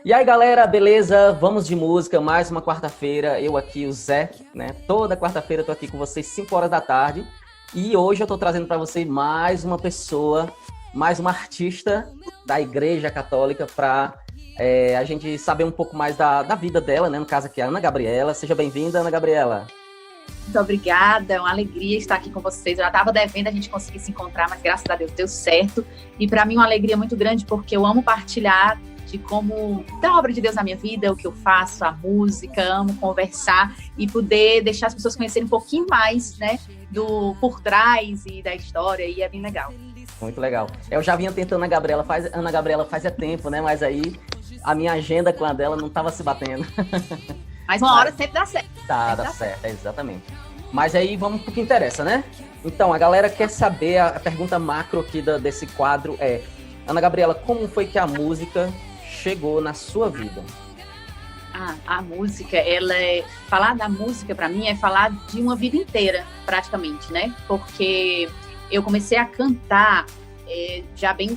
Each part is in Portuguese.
E aí, galera, beleza? Vamos de música, mais uma quarta-feira. Eu aqui, o Zé, né? Toda quarta-feira eu tô aqui com vocês, 5 horas da tarde. E hoje eu tô trazendo para vocês mais uma pessoa, mais uma artista da Igreja Católica para a gente saber um pouco mais da vida dela, né? No caso aqui, a Ana Gabriela. Seja bem-vinda, Ana Gabriela. Muito obrigada, é uma alegria estar aqui com vocês. Eu já estava devendo a gente conseguir se encontrar, mas graças a Deus deu certo. E para mim uma alegria muito grande, porque eu amo partilhar de como da obra de Deus na minha vida, o que eu faço, a música, amo conversar e poder deixar as pessoas conhecerem um pouquinho mais, né, do por trás e da história, e é bem legal. Muito legal. Eu já vinha tentando Ana Gabriela faz tempo, né, mas aí a minha agenda com a dela não estava se batendo. Mas uma hora sempre dá certo. Dá certo, exatamente. Mas aí vamos pro que interessa, né? Então, a galera quer saber, a pergunta macro aqui desse quadro é: Ana Gabriela, como foi que a música chegou na sua vida? A música, falar da música para mim é falar de uma vida inteira, praticamente, né? Porque eu comecei a cantar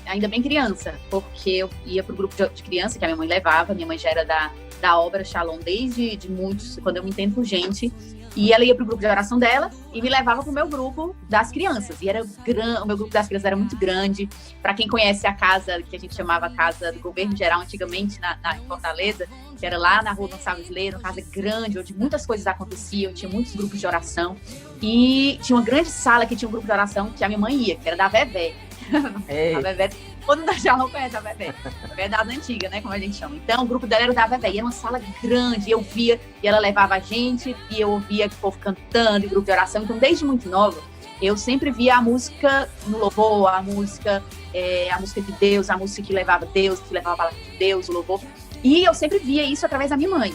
ainda bem criança, porque eu ia pro grupo de criança que a minha mãe levava. Minha mãe já era da obra Shalom desde muitos, quando eu me entendo por gente. E ela ia pro grupo de oração dela e me levava pro meu grupo das crianças. E o meu grupo das crianças era muito grande. Para quem conhece a casa, que a gente chamava Casa do Governo Geral antigamente, em Fortaleza, que era lá na Rua Gonçalves Leira, uma casa grande, onde muitas coisas aconteciam, tinha muitos grupos de oração. E tinha uma grande sala que tinha um grupo de oração que a minha mãe ia, que era da Vevé. A Vevé, todo mundo já não conhece a Vevé. A Vevé é das antigas, né, como a gente chama. Então, o grupo dela era da Vevé, e era uma sala grande, eu via, e ela levava a gente, e eu ouvia o povo cantando, e grupo de oração. Então, desde muito nova, eu sempre via a música no louvor, a música de Deus, a música que levava Deus, que levava a palavra de Deus, o louvor. E eu sempre via isso através da minha mãe.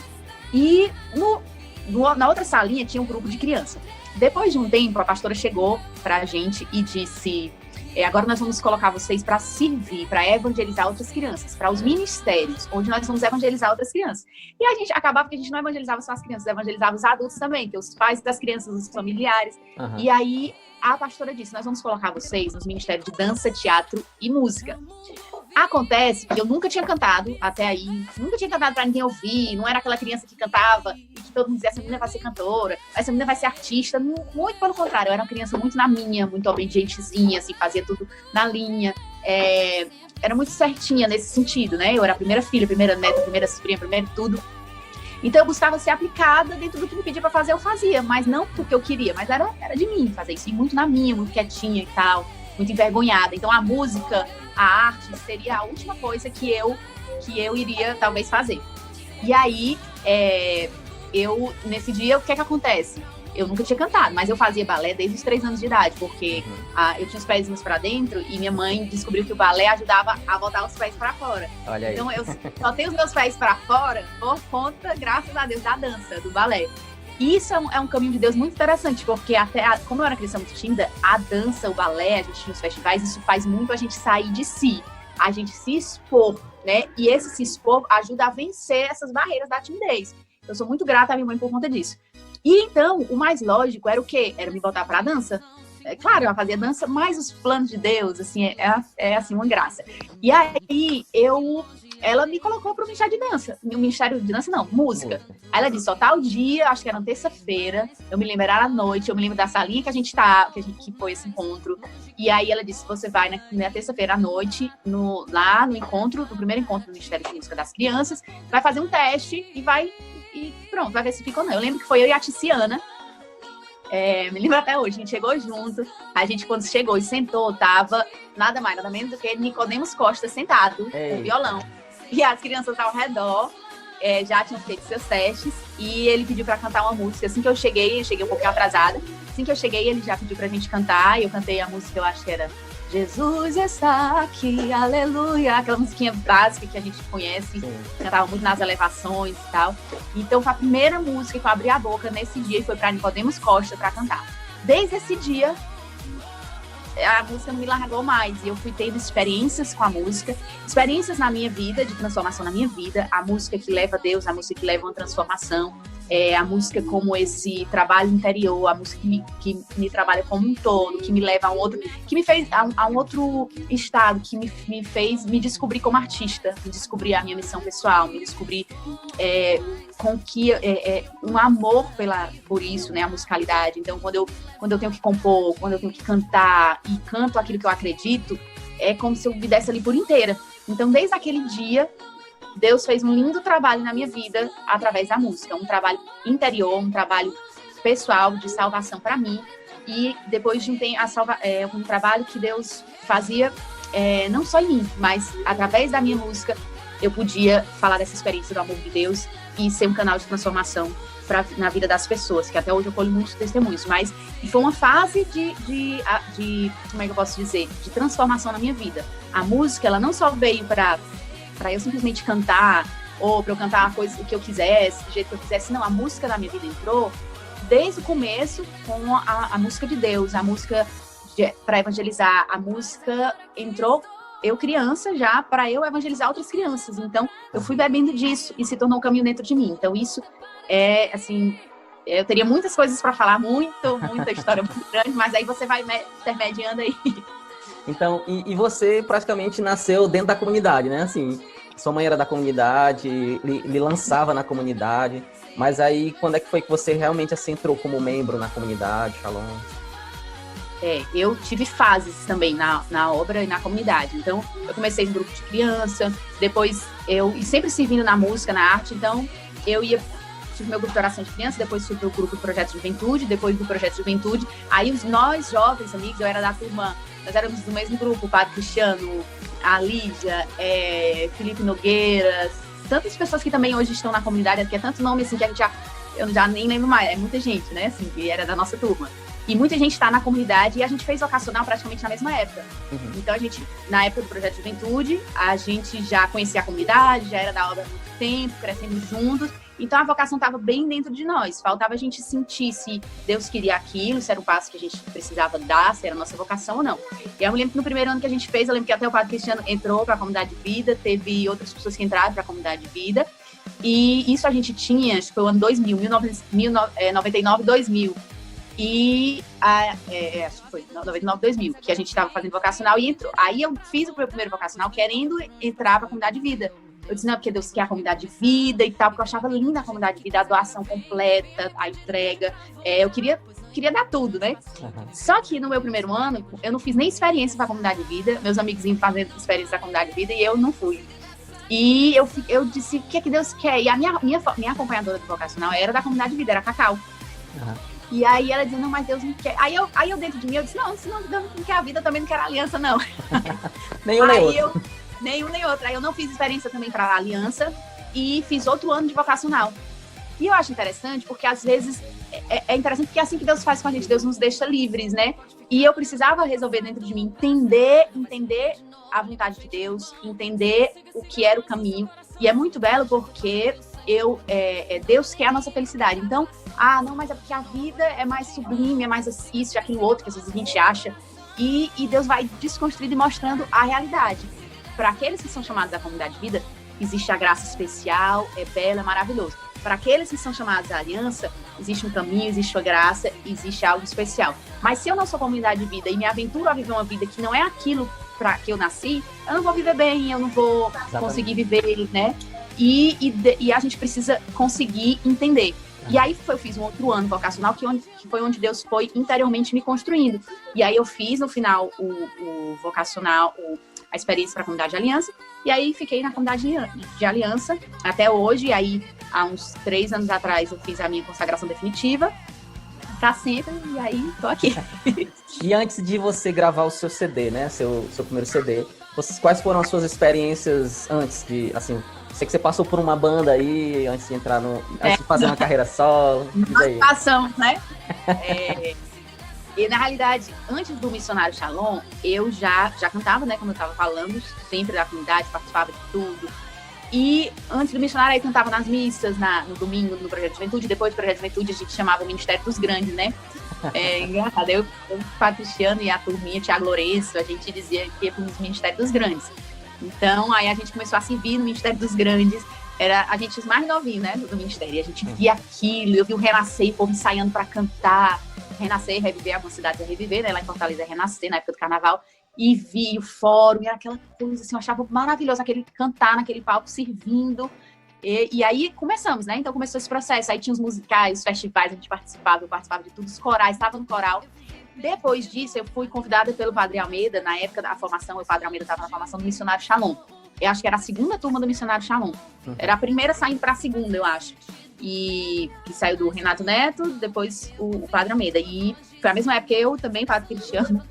E na outra salinha tinha um grupo de criança. Depois de um tempo, a pastora chegou pra gente e disse: agora nós vamos colocar vocês para servir, para evangelizar outras crianças, para os ministérios, onde nós vamos evangelizar outras crianças. E a gente acabava que a gente não evangelizava só as crianças, evangelizava os adultos também, que os pais das crianças, os familiares. Uhum. E aí a pastora disse: nós vamos colocar vocês nos ministérios de dança, teatro e música. Acontece que eu nunca tinha cantado até aí, nunca tinha cantado pra ninguém ouvir, não era aquela criança que cantava e que todo mundo dizia: essa menina vai ser cantora, essa menina vai ser artista. Muito pelo contrário, eu era uma criança muito na minha, muito obedientezinha, assim, fazia tudo na linha. Era muito certinha nesse sentido, né? Eu era a primeira filha, a primeira neta, a primeira sobrinha, primeiro tudo. Então eu buscava ser aplicada dentro do que me pedia pra fazer, eu fazia, mas não porque eu queria, mas era de mim fazer isso, e muito na minha, muito quietinha e tal, muito envergonhada. Então a música, a arte seria a última coisa que eu iria talvez fazer. E aí, nesse dia, o que é que acontece? Eu nunca tinha cantado, mas eu fazia balé desde os 3 anos de idade, porque eu tinha os pezinhos pra dentro e minha mãe descobriu que o balé ajudava a botar os pés pra fora. Olha aí. Então eu só tenho os meus pés pra fora por conta, graças a Deus, da dança, do balé. E isso é um caminho de Deus muito interessante, porque como eu era criança muito tímida, a dança, o balé, a gente tinha os festivais, isso faz muito a gente sair de si, a gente se expor, né? E esse se expor ajuda a vencer essas barreiras da timidez. Eu sou muito grata à minha mãe por conta disso. E então, o mais lógico era o quê? Era me botar pra dança. Claro, eu fazia dança, mas os planos de Deus, assim, assim, uma graça. E aí, ela me colocou pro Ministério de Dança. O Ministério de Dança, não, música. Aí ela disse: só tal dia, acho que era na terça-feira, eu me lembro, era à noite, eu me lembro da salinha que foi esse encontro. E aí ela disse: você vai na terça-feira à noite, lá no encontro, no primeiro encontro do Ministério de Música das Crianças, vai fazer um teste e pronto, vai ver se fica ou não. Eu lembro que foi eu e a Tiziana, me lembro até hoje, a gente chegou junto, a gente quando chegou e sentou, tava nada mais, nada menos do que Nicodemos Costa sentado com violão, e as crianças ao redor já tinham feito seus testes, e ele pediu pra cantar uma música. Assim que eu cheguei um pouquinho atrasada, assim que eu cheguei ele já pediu pra gente cantar, e eu cantei a música, eu acho que era Jesus está aqui, aleluia, aquela musiquinha básica que a gente conhece, cantava muito nas elevações e tal. Então foi a primeira música que eu abri a boca nesse dia, e foi pra Nicodemos Costa pra cantar. Desde esse dia, a música não me largou mais, e eu fui tendo experiências com a música, experiências na minha vida, de transformação na minha vida, a música que leva a Deus, a música que leva a uma transformação. a música como esse trabalho interior, a música que me trabalha como um todo, que me leva a um outro, que me fez a um outro estado, que me fez me descobrir como artista, me descobrir a minha missão pessoal, me descobrir com que um amor por isso, né, a musicalidade. Então, quando eu tenho que compor, quando eu tenho que cantar e canto aquilo que eu acredito, é como se eu me desse ali por inteira. Então, desde aquele dia, Deus fez um lindo trabalho na minha vida através da música, um trabalho interior, um trabalho pessoal de salvação para mim. E depois de um tempo, um trabalho que Deus fazia não só em mim, mas através da minha música, eu podia falar dessa experiência do amor de Deus e ser um canal de transformação na vida das pessoas, que até hoje eu colho muitos testemunhos, mas foi uma fase de como é que eu posso dizer, de transformação na minha vida. A música, ela não só veio para eu simplesmente cantar, ou para eu cantar o que eu quisesse, do jeito que eu quisesse, não, a música da minha vida entrou desde o começo com a música de Deus, a música para evangelizar, a música entrou eu criança já, para eu evangelizar outras crianças. Então, eu fui bebendo disso e se tornou um caminho dentro de mim. Então, isso assim, eu teria muitas coisas para falar, muita história muito grande, mas aí você vai intermediando aí. Então, e você praticamente nasceu dentro da comunidade, né? Assim, sua mãe era da comunidade, lhe lançava na comunidade, mas aí, quando é que foi que você realmente assim, entrou como membro na comunidade, Shalom? Eu tive fases também na obra e na comunidade. Então, eu comecei em grupo de criança, depois eu sempre servindo na música, na arte, então eu tive meu grupo de oração de criança, depois fui pro grupo do Projeto de Juventude, depois do Projeto de Juventude, aí nós jovens amigos, eu era da turma, nós éramos do mesmo grupo, o Padre Cristiano, a Lídia, Felipe Nogueiras, tantas pessoas que também hoje estão na comunidade, que é tanto nome assim que eu já nem lembro mais, é muita gente, né, assim, que era da nossa turma. E muita gente está na comunidade e a gente fez vocacional praticamente na mesma época. Uhum. Então, na época do Projeto de Juventude, a gente já conhecia a comunidade, já era da obra há muito tempo, crescendo juntos. Então, a vocação estava bem dentro de nós. Faltava a gente sentir se Deus queria aquilo, se era um passo que a gente precisava dar, se era a nossa vocação ou não. E eu me lembro que no primeiro ano que a gente fez, eu lembro que até o Padre Cristiano entrou para a Comunidade de Vida, teve outras pessoas que entraram para a Comunidade de Vida. E isso a gente tinha, acho que foi o ano 2000, 99, 2000. E acho que foi 99, 2000, que a gente estava fazendo vocacional e entrou. Aí eu fiz o meu primeiro vocacional querendo entrar para a comunidade de vida. Eu disse, não, porque Deus quer a comunidade de vida e tal, porque eu achava linda a comunidade de vida, a doação completa, a entrega. Eu queria dar tudo, né? Uhum. Só que no meu primeiro ano, eu não fiz nem experiência para a comunidade de vida, meus amigos iam fazendo experiência da comunidade de vida e eu não fui. E eu disse, o que é que Deus quer? E a minha acompanhadora do vocacional era da comunidade de vida, era a Cacau. Uhum. E aí ela dizia, não, mas Deus não quer. Aí eu dentro de mim, eu disse, não, se Deus não quer a vida, eu também não quero a aliança, não. Nenhum nem outro. Nenhum nem outro. Aí eu não fiz experiência também para a aliança e fiz outro ano de vocacional. E eu acho interessante, porque às vezes é interessante porque é assim que Deus faz com a gente, Deus nos deixa livres, né? E eu precisava resolver dentro de mim, entender a vontade de Deus, entender o que era o caminho. E é muito belo porque Deus quer a nossa felicidade. Então, não, mas é porque a vida é mais sublime, é mais isso e aquilo outro que às vezes a gente acha. E Deus vai desconstruindo e mostrando a realidade. Para aqueles que são chamados da comunidade de vida, existe a graça especial, é bela, é maravilhoso. Para aqueles que são chamados à aliança, existe um caminho, existe a graça, existe algo especial. Mas se eu não sou comunidade de vida e me aventuro a viver uma vida que não é aquilo para que eu nasci, eu não vou viver bem, eu não vou conseguir viver, né? E a gente precisa conseguir entender. E aí eu fiz um outro ano vocacional, que foi onde Deus foi interiormente me construindo. E aí eu fiz, no final, o vocacional, a experiência para a comunidade de aliança, e aí fiquei na comunidade de aliança até hoje. E aí, há uns 3 anos atrás, eu fiz a minha consagração definitiva, pra sempre, e aí tô aqui. E antes de você gravar o seu CD, né, seu primeiro CD, quais foram as suas experiências antes de, assim, sei que você passou por uma banda aí, antes de entrar antes de fazer uma carreira solo. Passamos, né? E na realidade, antes do Missionário Shalom, eu já cantava, né? Como eu estava falando, sempre da comunidade, participava de tudo. E antes do Missionário, eu cantava nas missas, no domingo, no Projeto de Juventude. Depois do Projeto de Juventude, a gente chamava o Ministério dos Grandes, né? Engraçado. Eu o Padre Cristiano e a turminha, Tiago Lourenço, a gente dizia que ia para o Ministério dos Grandes. Então, aí a gente começou a servir no Ministério dos Grandes. era a gente os mais novinhos, né, do ministério. E a gente via aquilo, eu vi o Renascer, o povo ensaiando para cantar. Renascer, Reviver, algumas cidades é Reviver, né, lá em Fortaleza é Renascer, na época do carnaval. E vi o fórum, e era aquela coisa assim, eu achava maravilhoso aquele cantar naquele palco, servindo. E aí começamos, né? Então começou esse processo. Aí tinha os musicais, os festivais, a gente participava, eu participava de tudo, os corais, estava no coral. Depois disso, eu fui convidada pelo Padre Almeida, na época da formação, o Padre Almeida estava na formação do Missionário Shalom. Eu acho que era a segunda turma do Missionário Shalom. Era a primeira saindo para a segunda, eu acho. E que saiu do Renato Neto, depois o Padre Almeida. E foi a mesma época que eu também, Padre Cristiano.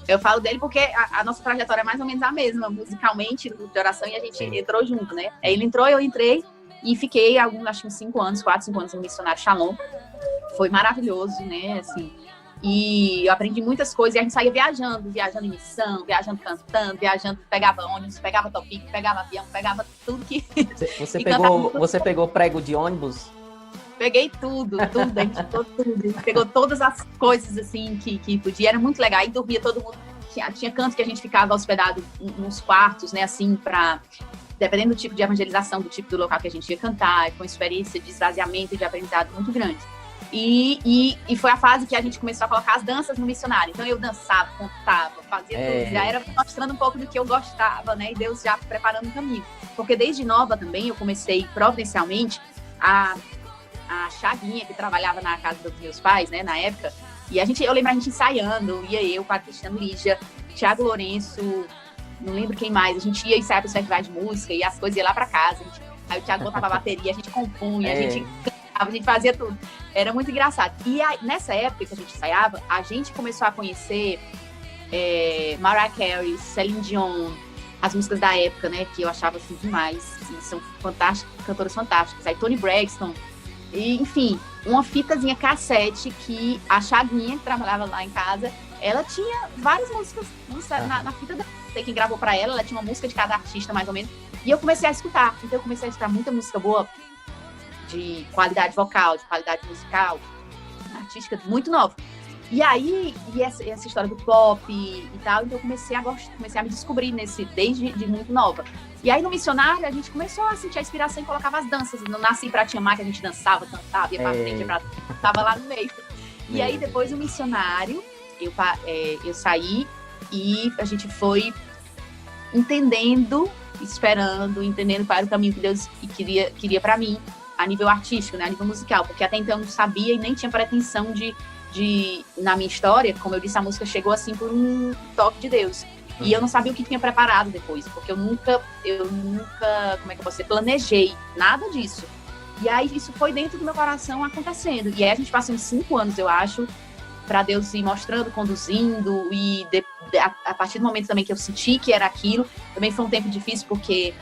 Eu falo dele porque a nossa trajetória é mais ou menos a mesma, musicalmente, no grupo de oração, e a gente entrou junto, né? Aí ele entrou, eu entrei, e fiquei, acho que uns 5 anos, 4, 5 anos no Missionário Shalom. Foi maravilhoso, né, assim. E eu aprendi muitas coisas, e a gente saía viajando em missão, viajando cantando, viajando, pegava ônibus, pegava topic, pegava avião, pegava tudo que... Você pegou prego de ônibus? Peguei tudo, a gente pegou tudo. Pegou todas as coisas, assim, que podia. Era muito legal. Aí dormia todo mundo. Tinha cantos que a gente ficava hospedado nos quartos, né, assim, dependendo do tipo de evangelização, do tipo do local que a gente ia cantar. Foi uma experiência de esvaziamento e de aprendizado muito grande. E foi a fase que a gente começou a colocar as danças no missionário. Então eu dançava, contava, fazia tudo. Já era mostrando um pouco do que eu gostava, né? E Deus já preparando o caminho. Porque desde nova também eu comecei providencialmente a Chaguinha, que trabalhava na casa dos meus pais, né, na época, e eu lembro a gente ensaiando, ia eu, o Padre Cristiano Lígia, Thiago Lourenço, não lembro quem mais, a gente ia ensaiar para os festivais de música, e as coisas iam lá para casa, aí o Thiago botava a bateria, a gente compunha, a gente cantava, a gente fazia tudo, era muito engraçado. E aí, nessa época que a gente ensaiava, a gente começou a conhecer Mariah Carey, Celine Dion, as músicas da época, né, que eu achava assim demais, e são fantásticas, cantoras fantásticas, aí Toni Braxton. E, enfim, uma fitazinha cassete que a Chaguinha, que trabalhava lá em casa, ela tinha várias músicas na fita da... Sei quem gravou pra ela tinha uma música de cada artista, mais ou menos. E eu comecei a escutar. Então eu comecei a escutar muita música boa, de qualidade vocal, de qualidade musical, artística, muito nova. E aí, essa história do pop e tal, então eu comecei a me descobrir desde muito nova. E aí, no missionário, a gente começou a sentir a inspiração e colocava as danças. No Nasci Pra Te Amar, que a gente dançava, cantava, ia pra frente, ia pra trás, tava lá no meio. E aí, depois do missionário, eu saí e a gente foi entendendo qual era o caminho que Deus queria pra mim, a nível artístico, né, a nível musical. Porque até então eu não sabia e nem tinha pretensão de na minha história, como eu disse, a música chegou assim por um toque de Deus. E eu não sabia o que tinha preparado depois, porque eu nunca, como é que eu posso dizer, planejei nada disso. E aí isso foi dentro do meu coração acontecendo. E aí a gente passou uns 5 anos, eu acho, para Deus ir mostrando, conduzindo, e a partir do momento também que eu senti que era aquilo, também foi um tempo difícil, porque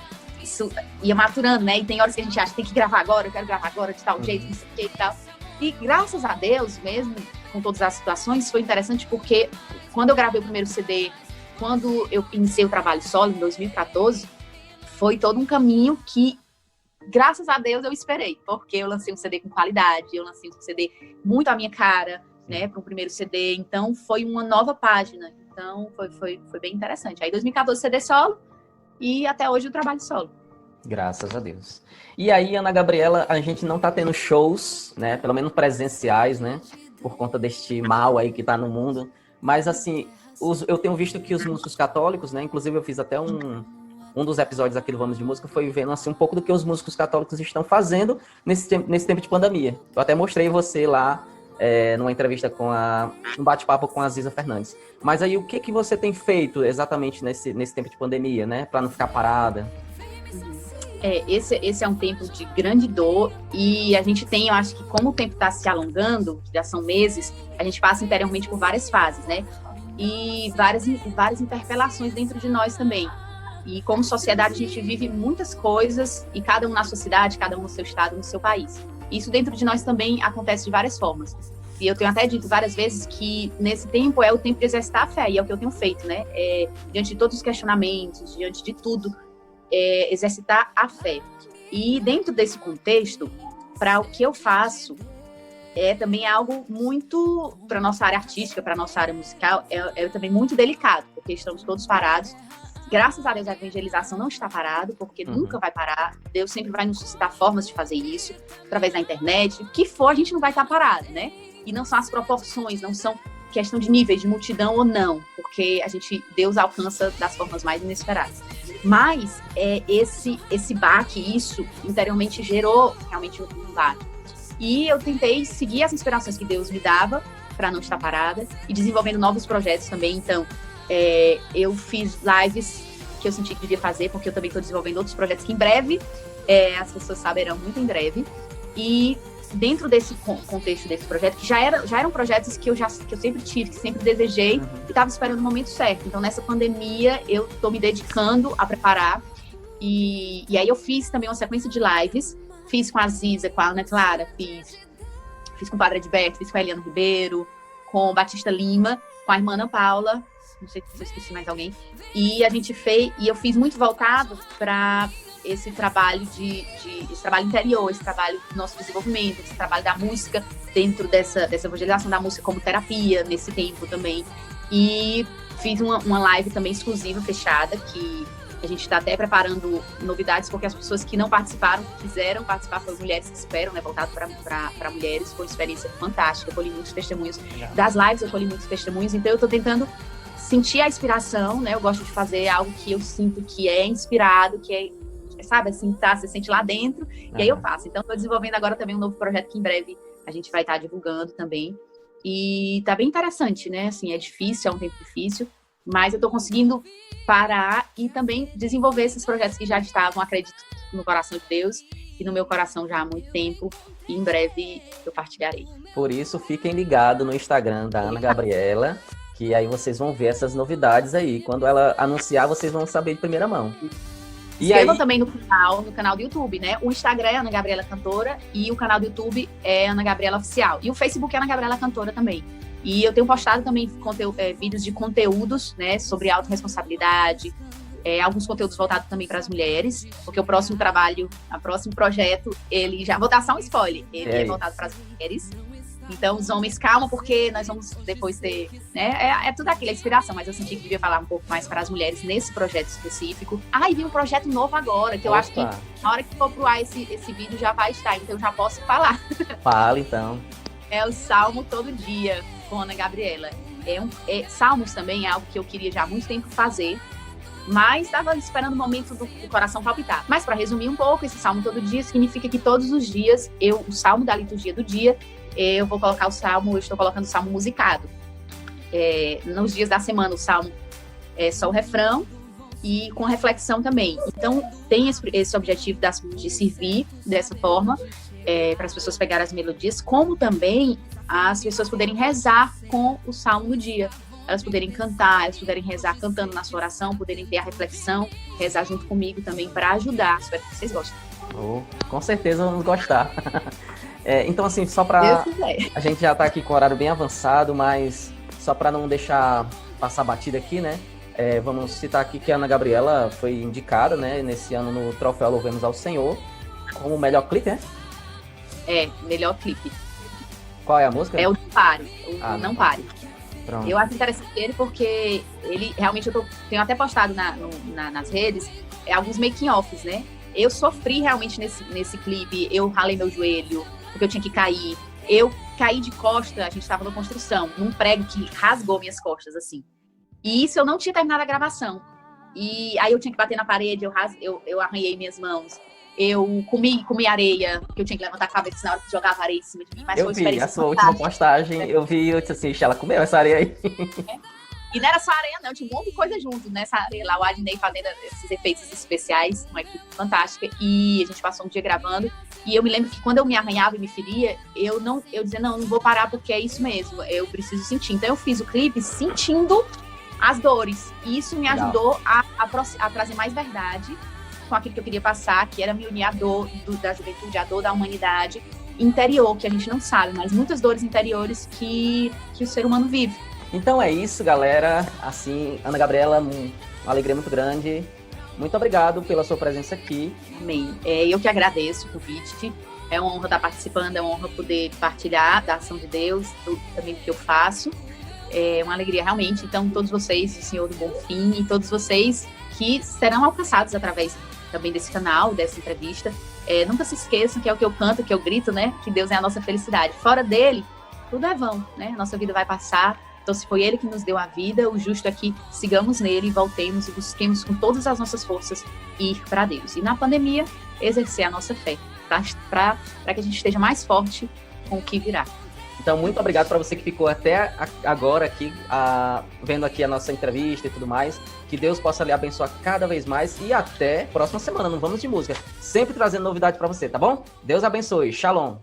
isso ia maturando, né? E tem horas que a gente acha, tem que gravar agora, eu quero gravar agora, de tal jeito, não sei o que e tal. E graças a Deus, mesmo com todas as situações, foi interessante porque quando eu gravei o primeiro CD, quando eu iniciei o trabalho solo, em 2014, foi todo um caminho que, graças a Deus, eu esperei. Porque eu lancei um CD com qualidade, eu lancei um CD muito à minha cara, né, para o primeiro CD. Então, foi uma nova página. Então, foi bem interessante. Aí, 2014, CD solo e até hoje o trabalho solo. Graças a Deus. E aí, Ana Gabriela, a gente não tá tendo shows, né, pelo menos presenciais, né, por conta deste mal aí que tá no mundo. Mas, assim, eu tenho visto que os músicos católicos, né, inclusive eu fiz até um dos episódios aqui do Vamos de Música, foi vendo, assim, um pouco do que os músicos católicos estão fazendo nesse tempo de pandemia. Eu até mostrei você lá, numa entrevista um bate-papo com a Ziza Fernandes. Mas aí, o que você tem feito exatamente nesse tempo de pandemia, né, para não ficar parada? Esse é um tempo de grande dor e a gente tem, eu acho que como o tempo está se alongando, já são meses, a gente passa interiormente por várias fases, né? E várias interpelações dentro de nós também. E como sociedade a gente vive muitas coisas e cada um na sua cidade, cada um no seu estado, no seu país. Isso dentro de nós também acontece de várias formas. E eu tenho até dito várias vezes que nesse tempo é o tempo de exercitar a fé, e é o que eu tenho feito, né? Diante de todos os questionamentos, diante de tudo, exercitar a fé. E dentro desse contexto, para o que eu faço, também algo muito, para nossa área artística, para nossa área musical, é também muito delicado, porque estamos todos parados, graças a Deus, a evangelização não está parada, porque nunca vai parar. Deus sempre vai nos suscitar formas de fazer isso, através da internet. O que for, a gente não vai estar parado, né? E não são as proporções, não são questão de níveis, de multidão ou não, porque Deus alcança das formas mais inesperadas. Mas esse baque, isso interiormente gerou realmente um baque. E eu tentei seguir as inspirações que Deus me dava para não estar parada e desenvolvendo novos projetos também. Então, eu fiz lives que eu senti que devia fazer, porque eu também estou desenvolvendo outros projetos que em breve as pessoas saberão, muito em breve. E dentro desse contexto desse projeto, que já eram projetos que eu sempre tive, que sempre desejei, e estava esperando o momento certo. Então, nessa pandemia, eu estou me dedicando a preparar. E aí eu fiz também uma sequência de lives. Fiz com a Ziza, com a Ana Clara, fiz com o Padre Edberto, fiz com a Eliana Ribeiro, com o Batista Lima, com a irmã Ana Paula, não sei se eu esqueci mais alguém. E eu fiz muito voltado para esse trabalho esse trabalho interior, esse trabalho do nosso desenvolvimento, esse trabalho da música dentro dessa evangelização da música como terapia nesse tempo também. E fiz uma live também exclusiva, fechada, que a gente está até preparando novidades, porque as pessoas que não participaram, que quiseram participar, foram mulheres que esperam, né, voltado para mulheres. Foi uma experiência fantástica, eu colhi muitos testemunhos. Das lives eu colhi muitos testemunhos, então eu estou tentando sentir a inspiração, né? Eu gosto de fazer algo que eu sinto que é inspirado, que sabe, assim, você sente lá dentro, e aí eu faço. Então, estou desenvolvendo agora também um novo projeto que em breve a gente vai estar divulgando também. E tá bem interessante, né? Assim, é difícil, é um tempo difícil, mas eu estou conseguindo parar e também desenvolver esses projetos que já estavam, acredito, no coração de Deus e no meu coração já há muito tempo, e em breve eu partilharei. Por isso, fiquem ligados no Instagram da Ana Gabriela, que aí vocês vão ver essas novidades aí. Quando ela anunciar, vocês vão saber de primeira mão. Inscrevam também no canal do YouTube, né? O Instagram é Ana Gabriela Cantora e o canal do YouTube é Ana Gabriela Oficial. E o Facebook é Ana Gabriela Cantora também. E eu tenho postado também vídeos de conteúdos, né, sobre autorresponsabilidade, alguns conteúdos voltados também para as mulheres, porque o próximo projeto, ele já vou dar só um spoiler, ele é voltado para as mulheres. Então, os homens, calma, porque nós vamos depois ter, né, tudo aquilo, é inspiração, mas eu senti que devia falar um pouco mais para as mulheres nesse projeto específico. E vi um projeto novo agora, que eu acho que na hora que for pro ar esse vídeo já vai estar, então eu já posso falar. Fala, então. É o Salmo Todo Dia, com Ana Gabriela. Salmos também é algo que eu queria já há muito tempo fazer, mas estava esperando o momento do coração palpitar. Mas, para resumir um pouco, esse Salmo Todo Dia significa que todos os dias, o Salmo da liturgia do dia, eu vou colocar eu estou colocando o Salmo musicado. Nos dias da semana, o Salmo é só o refrão e com reflexão também. Então, tem esse objetivo de servir dessa forma, para as pessoas pegarem as melodias, como também as pessoas poderem rezar com o Salmo do dia. Elas poderem cantar, elas poderem rezar cantando na sua oração, poderem ter a reflexão, rezar junto comigo também para ajudar. Espero que vocês gostem. Com certeza vamos gostar. Então, assim, só para... A gente já está aqui com o horário bem avançado, mas só para não deixar passar batida aqui, né? Vamos citar aqui que a Ana Gabriela foi indicada, né, nesse ano no Troféu Louvemos ao Senhor, como o melhor clipe, né? Melhor clipe. Qual é a música? É o Não Pare, Não Pare. Pronto. Eu acho interessante ele porque ele realmente, tenho até postado nas redes alguns making-offs, né? Eu sofri realmente nesse clipe, eu ralei meu joelho, porque eu tinha que cair. Eu caí de costa, a gente estava na construção, num prego que rasgou minhas costas, assim. E isso eu não tinha terminado a gravação. E aí eu tinha que bater na parede, eu arranhei minhas mãos. Eu comi areia, porque eu tinha que levantar a cabeça na hora que jogava areia em cima de mim. Mas eu vi a sua última postagem, eu disse assim, ela comeu essa areia aí. E não era só areia, não, tinha um monte de coisa junto nessa areia lá, o Adnei fazendo esses efeitos especiais, uma equipe fantástica, e a gente passou um dia gravando, e eu me lembro que quando eu me arranhava e me feria, eu dizia, não vou parar porque é isso mesmo, eu preciso sentir. Então eu fiz o clipe sentindo as dores, e isso me ajudou a trazer mais verdade com aquilo que eu queria passar, que era me unir à dor da juventude, à dor da humanidade interior, que a gente não sabe, mas muitas dores interiores que o ser humano vive. Então é isso, galera. Assim, Ana Gabriela, uma alegria muito grande. Muito obrigado pela sua presença aqui. Amém. Eu que agradeço o convite. É uma honra estar participando, é uma honra poder partilhar da ação de Deus, também do que eu faço. É uma alegria realmente. Então, todos vocês, o Senhor do Bom Fim, e todos vocês que serão alcançados através também desse canal, dessa entrevista. Nunca se esqueçam que é o que eu canto, que eu grito, né? Que Deus é a nossa felicidade. Fora dele, tudo é vão, né? A nossa vida vai passar. Então, se foi ele que nos deu a vida, o justo é que sigamos nele, voltemos e busquemos com todas as nossas forças ir para Deus. E na pandemia, exercer a nossa fé, para que a gente esteja mais forte com o que virá. Então, muito obrigado para você que ficou até agora aqui, vendo aqui a nossa entrevista e tudo mais. Que Deus possa lhe abençoar cada vez mais e até próxima semana. Não vamos de música. Sempre trazendo novidade para você, tá bom? Deus abençoe. Shalom.